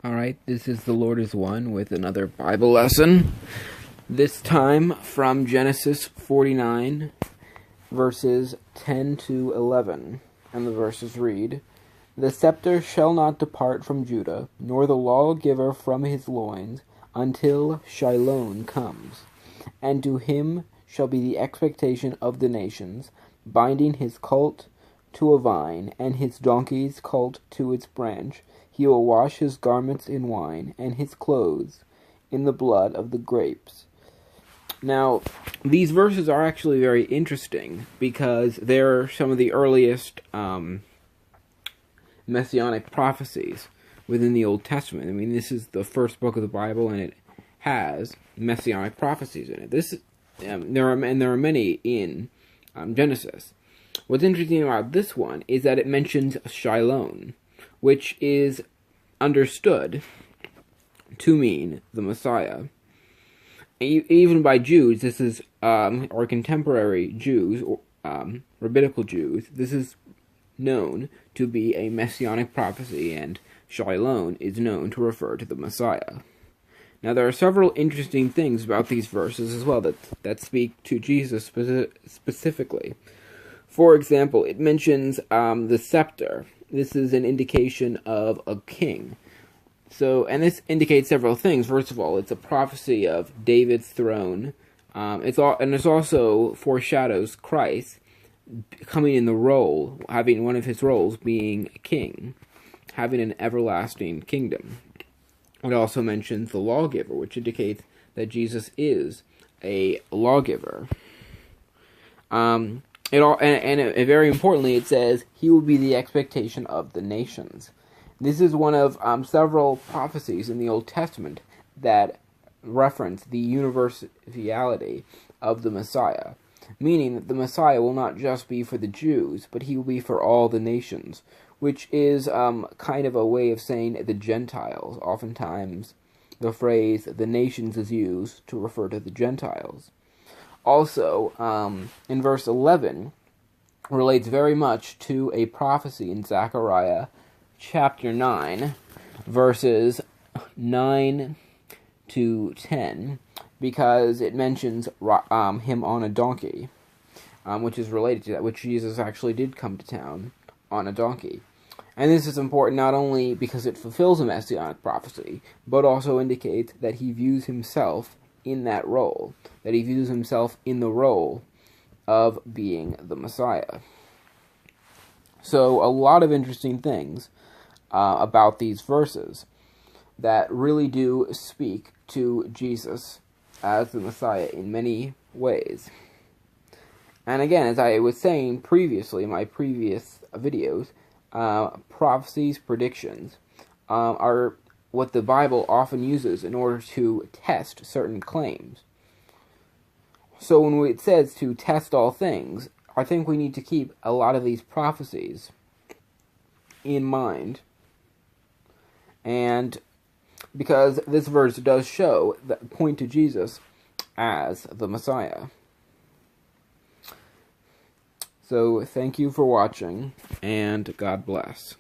Alright, this is The Lord is One with another Bible lesson. This time from Genesis 49, verses 10 to 11. And the verses read, "The scepter shall not depart from Judah, nor the lawgiver from his loins, until Shiloh comes. And to him shall be the expectation of the nations, binding his colt to a vine, and his donkey's colt to its branch. He will wash his garments in wine, and his clothes in the blood of the grapes." Now, these verses are actually very interesting, because they're some of the earliest messianic prophecies within the Old Testament. I mean, this is the first book of the Bible, and it has messianic prophecies in it. There are many in Genesis. What's interesting about this one is that it mentions Shiloh, which is understood to mean the Messiah. Even by Jews, this is, or contemporary Jews, or rabbinical Jews, this is known to be a messianic prophecy, and Shiloh is known to refer to the Messiah. Now, there are several interesting things about these verses as well that speak to Jesus specifically. For example, it mentions the scepter. This is an indication of a king. And this indicates several things. First of all, it's a prophecy of David's throne. It also foreshadows Christ coming in the role, having one of his roles being a king, having an everlasting kingdom. It also mentions the lawgiver, which indicates that Jesus is a lawgiver. And very importantly, it says, he will be the expectation of the nations. This is one of several prophecies in the Old Testament that reference the universality of the Messiah, meaning that the Messiah will not just be for the Jews, but he will be for all the nations, which is kind of a way of saying the Gentiles. Oftentimes, the phrase the nations is used to refer to the Gentiles. Also, in verse 11, relates very much to a prophecy in Zechariah chapter 9, verses 9 to 10, because it mentions him on a donkey, which is related to that, which Jesus actually did come to town on a donkey. And this is important not only because it fulfills a messianic prophecy, but also indicates that he views himself in that role, that he views himself in the role of being the Messiah. So a lot of interesting things about these verses that really do speak to Jesus as the Messiah in many ways. And again, as I was saying previously in my previous videos, prophecies, predictions, are what the Bible often uses in order to test certain claims. So when it says to test all things, I think we need to keep a lot of these prophecies in mind. And because this verse does point to Jesus as the Messiah. So thank you for watching, and God bless.